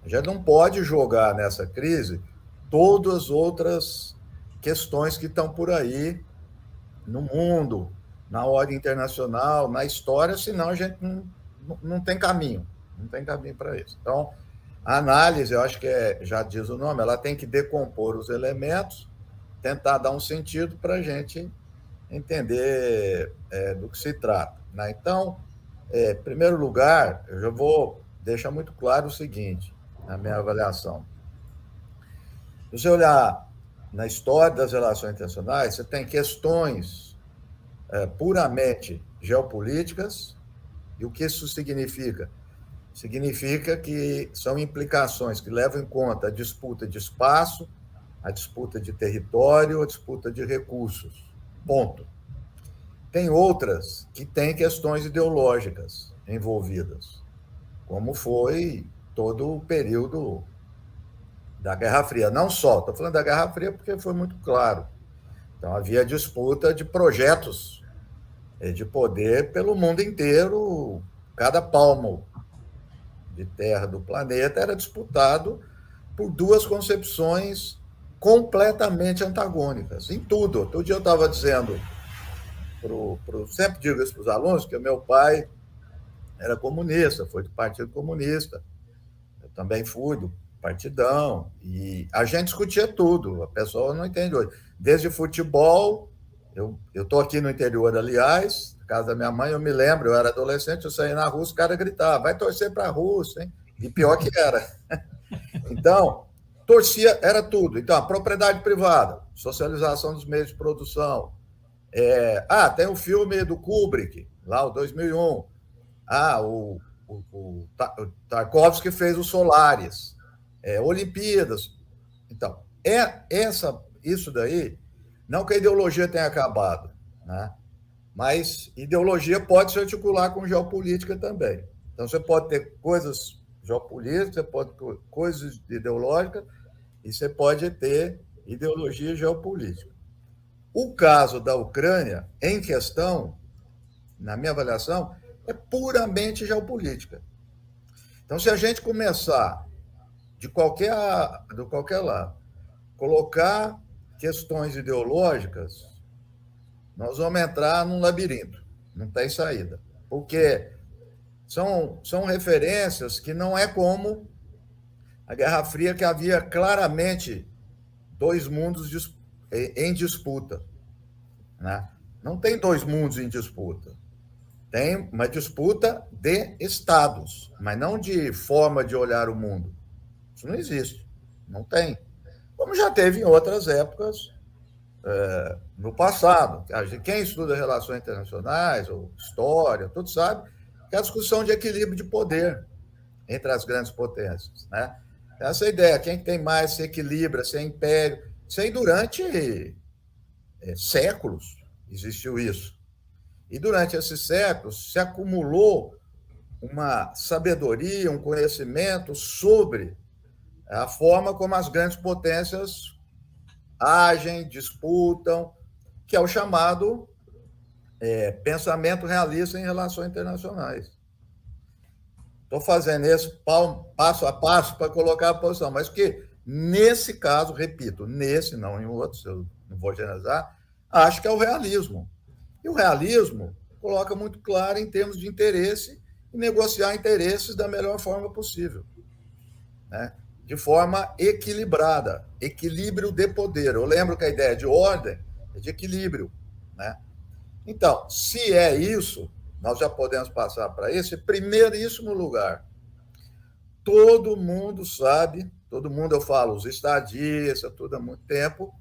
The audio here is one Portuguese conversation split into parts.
A gente não pode jogar nessa crise todas as outras questões que estão por aí no mundo, na ordem internacional, na história, senão a gente não tem caminho, não tem caminho para isso. Então, a análise, eu acho que já diz o nome, ela tem que decompor os elementos, tentar dar um sentido para a gente entender do que se trata. Né? Então, em primeiro lugar, eu já vou deixar muito claro o seguinte, na minha avaliação. Se você olhar na história das relações internacionais, você tem questões puramente geopolíticas, e o que isso significa? Significa que são implicações que levam em conta a disputa de espaço, a disputa de território, a disputa de recursos. Ponto. Tem outras que têm questões ideológicas envolvidas, como foi todo o período da Guerra Fria. Não só, estou falando da Guerra Fria porque foi muito claro. Então, havia disputa de projetos de poder pelo mundo inteiro. Cada palmo de terra do planeta era disputado por duas concepções completamente antagônicas, em tudo. Outro dia eu estava dizendo, sempre digo isso para os alunos, que o meu pai era comunista, foi do Partido Comunista, eu também fui do Partidão, e a gente discutia tudo, a pessoa não entende hoje. Desde futebol, eu estou aqui no interior, aliás, na casa da minha mãe, eu me lembro, eu era adolescente, eu saí na rua, os caras gritavam, vai torcer para a Rússia, hein? E pior que era. Então, torcia, era tudo. Então, a propriedade privada, socialização dos meios de produção. Tem o filme do Kubrick, lá, o 2001. O Tarkovsky fez o Solaris. Olimpíadas. Então, isso daí, não que a ideologia tenha acabado, né? Mas ideologia pode se articular com geopolítica também. Então, você pode ter coisas geopolíticas, você pode ter coisas ideológicas, e você pode ter ideologia geopolítica. O caso da Ucrânia, em questão, na minha avaliação, é puramente geopolítica. Então, se a gente começar de qualquer lado, colocar questões ideológicas, nós vamos entrar num labirinto, não tem saída. Porque são referências que não é como a Guerra Fria, que havia claramente dois mundos em disputa. Né? Não tem dois mundos em disputa. Tem uma disputa de estados, mas não de forma de olhar o mundo. Isso não existe. Não tem. Como já teve em outras épocas no passado. Quem estuda relações internacionais, ou história, tudo sabe que é a discussão de equilíbrio de poder entre as grandes potências. Né? Essa ideia, quem tem mais se equilibra, se é império. Isso aí durante séculos existiu isso. E durante esses séculos se acumulou uma sabedoria, um conhecimento sobre a forma como as grandes potências agem, disputam, que é o chamado pensamento realista em relações internacionais. Estou fazendo esse passo a passo para colocar a posição, mas que nesse caso, repito, nesse, não em outros, eu não vou generalizar, acho que é o realismo. E o realismo coloca muito claro em termos de interesse e negociar interesses da melhor forma possível, né? De forma equilibrada, equilíbrio de poder. Eu lembro que a ideia de ordem é de equilíbrio, né? Então, se é isso, nós já podemos passar para esse primeiríssimo lugar. Todo mundo sabe, todo mundo, eu falo, os estadistas, tudo há muito tempo,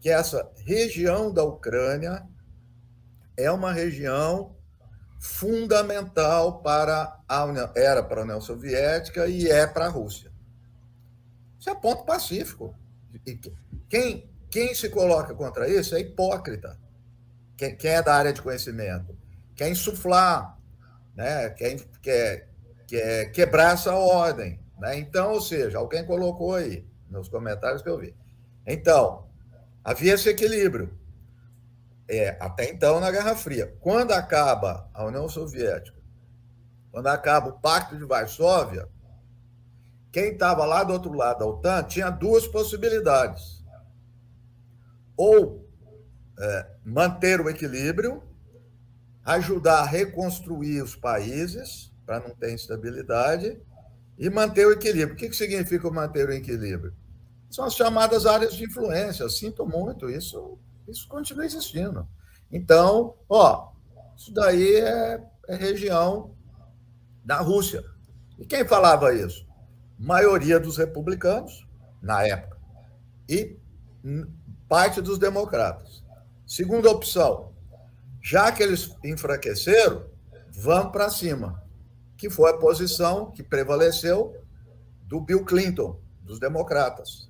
que essa região da Ucrânia é uma região fundamental era para a União Soviética e é para a Rússia. Isso é ponto pacífico. E quem se coloca contra isso é hipócrita. Quem é da área de conhecimento. Quer insuflar, né? quer quebrar essa ordem. Né? Então, ou seja, alguém colocou aí nos comentários que eu vi. Então, havia esse equilíbrio. Até então, na Guerra Fria. Quando acaba a União Soviética, quando acaba o Pacto de Varsóvia, quem estava lá do outro lado da OTAN tinha duas possibilidades. Ou manter o equilíbrio, ajudar a reconstruir os países, para não ter instabilidade, e manter o equilíbrio. O que significa manter o equilíbrio? São as chamadas áreas de influência. Eu sinto muito, isso continua existindo. Então, isso daí é região da Rússia. E quem falava isso? Maioria dos republicanos, na época, e parte dos democratas. Segunda opção, já que eles enfraqueceram, vamos para cima, que foi a posição que prevaleceu do Bill Clinton, dos democratas.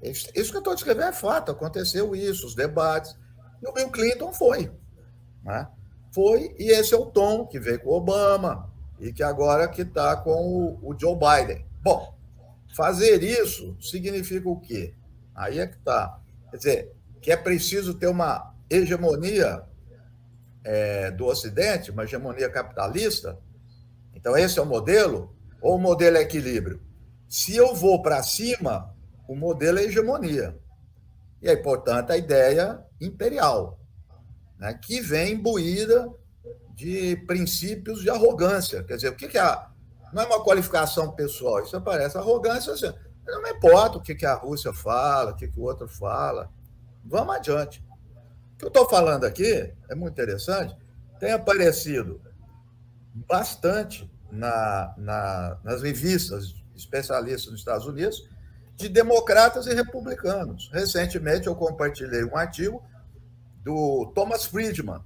Isso que eu estou descrevendo é fato, aconteceu isso, os debates, e o Bill Clinton foi. Né? Foi, e esse é o tom que veio com o Obama, e que agora que está com o Joe Biden. Bom, fazer isso significa o quê? Aí é que está. Quer dizer, que é preciso ter uma hegemonia do Ocidente, uma hegemonia capitalista. Então, esse é o modelo? Ou o modelo é equilíbrio? Se eu vou para cima, o modelo é hegemonia. E aí, portanto, a ideia imperial, né, que vem imbuída de princípios de arrogância. Quer dizer, o que é não é uma qualificação pessoal, isso parece arrogância. Assim, não me importa o que a Rússia fala, o que o outro fala. Vamos adiante. O que eu estou falando aqui é muito interessante, tem aparecido bastante nas revistas especialistas nos Estados Unidos de democratas e republicanos. Recentemente eu compartilhei um artigo do Thomas Friedman.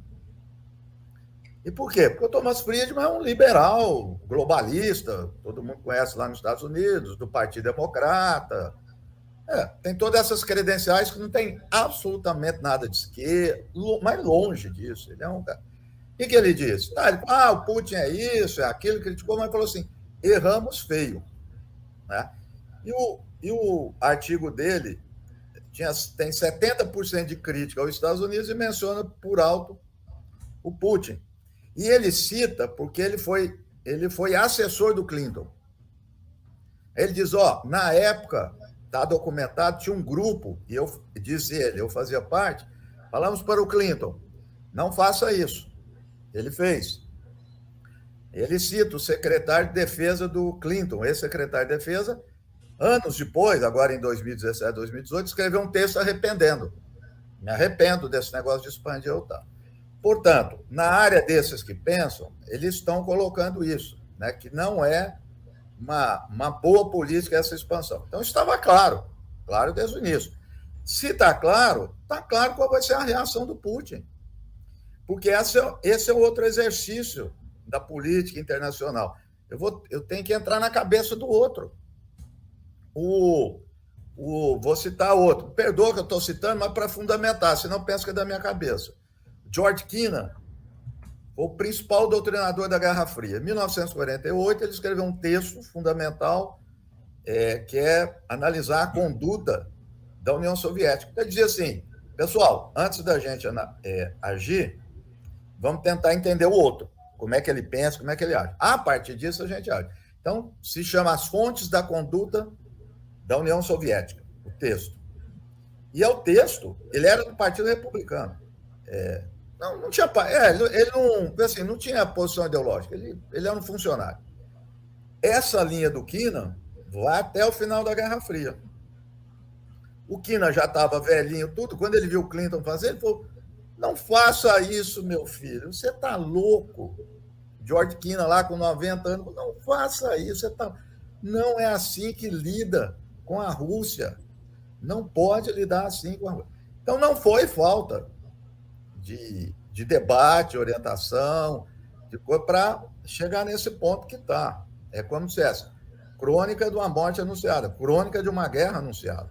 E por quê? Porque o Thomas Friedman é um liberal, globalista, todo mundo conhece lá nos Estados Unidos, do Partido Democrata. Tem todas essas credenciais que não tem absolutamente nada de esquerda, mais longe disso. Ele é um cara. O que ele disse? O Putin é isso, é aquilo, criticou, mas falou assim, erramos feio. Né? E o artigo dele tem 70% de crítica aos Estados Unidos e menciona por alto o Putin. E ele cita porque ele foi assessor do Clinton. Ele diz, na época, está documentado, tinha um grupo, e eu fazia parte, falamos para o Clinton, não faça isso. Ele fez. Ele cita o secretário de defesa do Clinton, ex-secretário de defesa, anos depois, agora em 2017, 2018, escreveu um texto arrependendo. Me arrependo desse negócio de expandir a OTAN. Portanto, na área desses que pensam, eles estão colocando isso, né, que não é uma boa política essa expansão. Então, estava claro desde o início. Se está claro qual vai ser a reação do Putin. Porque esse é outro exercício da política internacional. Eu tenho que entrar na cabeça do outro. Vou citar outro. Perdoa que eu estou citando, mas para fundamentar, senão pensa que é da minha cabeça. George Kennan, o principal doutrinador da Guerra Fria. Em 1948, ele escreveu um texto fundamental que é analisar a conduta da União Soviética. Ele dizia assim, pessoal, antes da gente agir, vamos tentar entender o outro, como é que ele pensa, como é que ele age. A partir disso, a gente age. Então, se chama As Fontes da Conduta da União Soviética, o texto. E o texto, ele era do Partido Republicano. Não tinha, ele não tinha posição ideológica, ele era um funcionário. Essa linha do Kennan vai até o final da Guerra Fria. O Kennan já estava velhinho, tudo. Quando ele viu o Clinton fazer, ele falou, não faça isso, meu filho, você está louco. George Kennan lá com 90 anos, não faça isso, não é assim que lida com a Rússia. Não pode lidar assim com a Rússia. Então, não foi falta de debate, orientação, de coisa para chegar nesse ponto que está. É como se dissesse, crônica de uma morte anunciada, crônica de uma guerra anunciada.